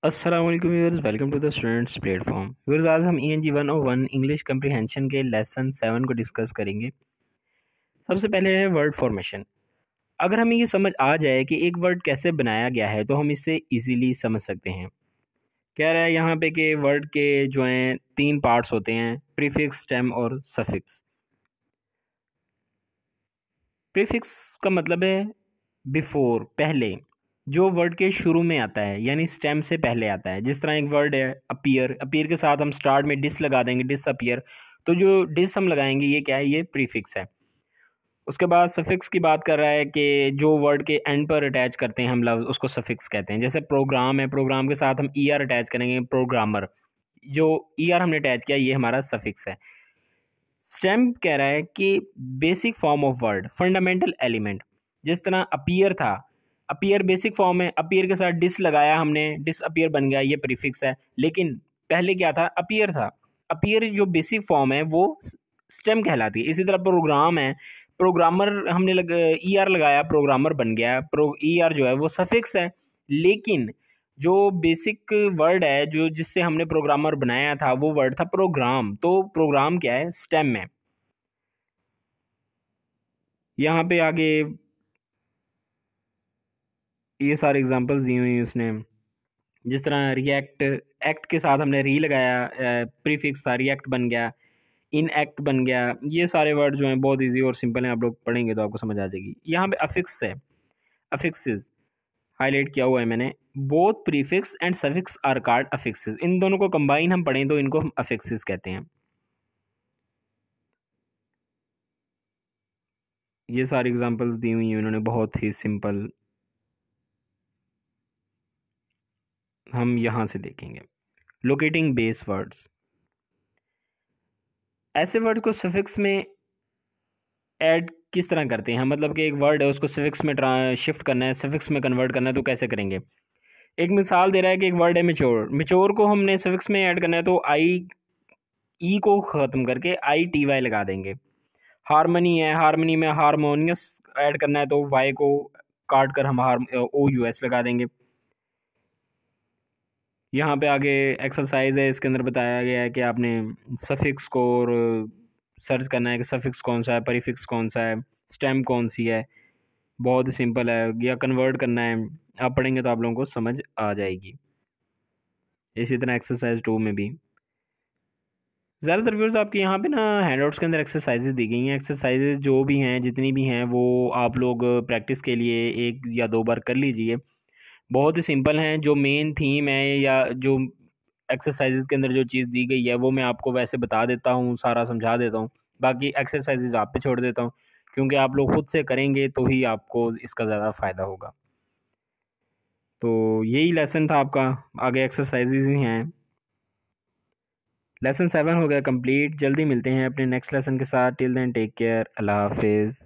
अस्सलाम वालेकुम viewers, welcome to the students platform. Viewers, आज हम ENG 101 इंग्लिश कम्प्रीहेंशन के लेसन 7 को डिस्कस करेंगे। सबसे पहले है वर्ड फॉर्मेशन। अगर हमें ये समझ आ जाए कि एक वर्ड कैसे बनाया गया है तो हम इसे इजीली समझ सकते हैं। कह रहा है यहाँ पे कि वर्ड के जो हैं 3 पार्ट्स होते हैं, प्रीफिक्स, स्टेम और सफिक्स। प्रीफिक्स का मतलब है बिफोर, पहले, जो वर्ड के शुरू में आता है, यानी स्टेम से पहले आता है। जिस तरह एक वर्ड है अपीयर, अपीयर के साथ हम स्टार्ट में डिस लगा देंगे, डिस अपीयर, तो जो डिस हम लगाएंगे ये क्या है, ये प्रीफिक्स है। उसके बाद सफिक्स की बात कर रहा है कि जो वर्ड के एंड पर अटैच करते हैं हम लफ्ज़, उसको सफिक्स कहते हैं। जैसे प्रोग्राम है, प्रोग्राम के साथ हम ER अटैच करेंगे, प्रोग्रामर, जो ER हमने अटैच किया ये हमारा सफिक्स है। स्टेम कह रहा है कि basic form of word, fundamental element. जिस तरह अपीयर था, अपीयर बेसिक फॉर्म है, अपीयर के साथ डिस लगाया हमने, डिस अपीयर बन गया, ये प्रीफिक्स है। लेकिन पहले क्या था, अपीयर था। अपीयर जो बेसिक फॉर्म है वो स्टेम कहलाती है। इसी तरह प्रोग्राम है, प्रोग्रामर हमने ER लगाया, प्रोग्रामर बन गया। ER जो है वो सफिक्स है। लेकिन जो बेसिक वर्ड है, जो जिससे हमने प्रोग्रामर बनाया था, वो वर्ड था प्रोग्राम। तो प्रोग्राम क्या है, स्टेम में। यहाँ पे आगे ये सारे एग्जांपल्स दी हुई हैं उसने। जिस तरह रिएक्ट, एक्ट के साथ हमने री लगाया, प्रीफिक्स था, रिएक्ट बन गया, इन एक्ट बन गया। ये सारे वर्ड जो हैं बहुत इजी और सिंपल हैं, आप लोग पढ़ेंगे तो आपको समझ आ जाएगी। यहाँ पे अफिक्स है, अफिक्सेस हाईलाइट किया हुआ है मैंने। Both prefix and suffix are called affixes. इन दोनों को कंबाइन हम पढ़ें तो इनको हम अफिक्सेस कहते हैं। ये सारी एग्जांपल्स दी हुई हैं उन्होंने, बहुत ही सिंपल। हम यहाँ से देखेंगे लोकेटिंग बेस वर्ड्स। ऐसे वर्ड को सफिक्स में ऐड किस तरह करते हैं, मतलब कि एक वर्ड है उसको सफिक्स में शिफ्ट करना है, सफिक्स में कन्वर्ट करना है, तो कैसे करेंगे। एक मिसाल दे रहा है कि एक वर्ड है मिच्योर, मिच्योर को हमने सफिक्स में ऐड करना है तो ई को ख़त्म करके ITY लगा देंगे। हारमनी है, हारमनी में हारमोनियस ऐड करना है तो वाई को काट कर हम OUS लगा देंगे। यहाँ पे आगे एक्सरसाइज है, इसके अंदर बताया गया है कि आपने सफिक्स को और सर्च करना है कि सफिक्स कौन सा है, प्रीफिक्स कौन सा है, स्टेम कौन सी है। बहुत ही सिंपल है, या कन्वर्ट करना है। आप पढ़ेंगे तो आप लोगों को समझ आ जाएगी। इसी तरह एक्सरसाइज 2 में भी ज़्यादातर व्यूअर्स आपके यहाँ पे ना हैंडआउट्स के अंदर एक्सरसाइजेज दी गई हैं। एक्सरसाइजेज जो भी हैं, जितनी भी हैं, वो आप लोग प्रैक्टिस के लिए 1 या 2 बार कर लीजिए। बहुत ही सिंपल हैं। जो मेन थीम है या जो एक्सरसाइजेज के अंदर जो चीज़ दी गई है वो मैं आपको वैसे बता देता हूँ, सारा समझा देता हूँ। बाकी एक्सरसाइजेज आप पे छोड़ देता हूँ, क्योंकि आप लोग खुद से करेंगे तो ही आपको इसका ज़्यादा फ़ायदा होगा। तो यही लेसन था आपका, आगे एक्सरसाइजेज ही हैं। लेसन 7 हो गया कंप्लीट। जल्दी मिलते हैं अपने नेक्स्ट लेसन के साथ। टिल देन टेक केयर, अल्लाह हाफिज़।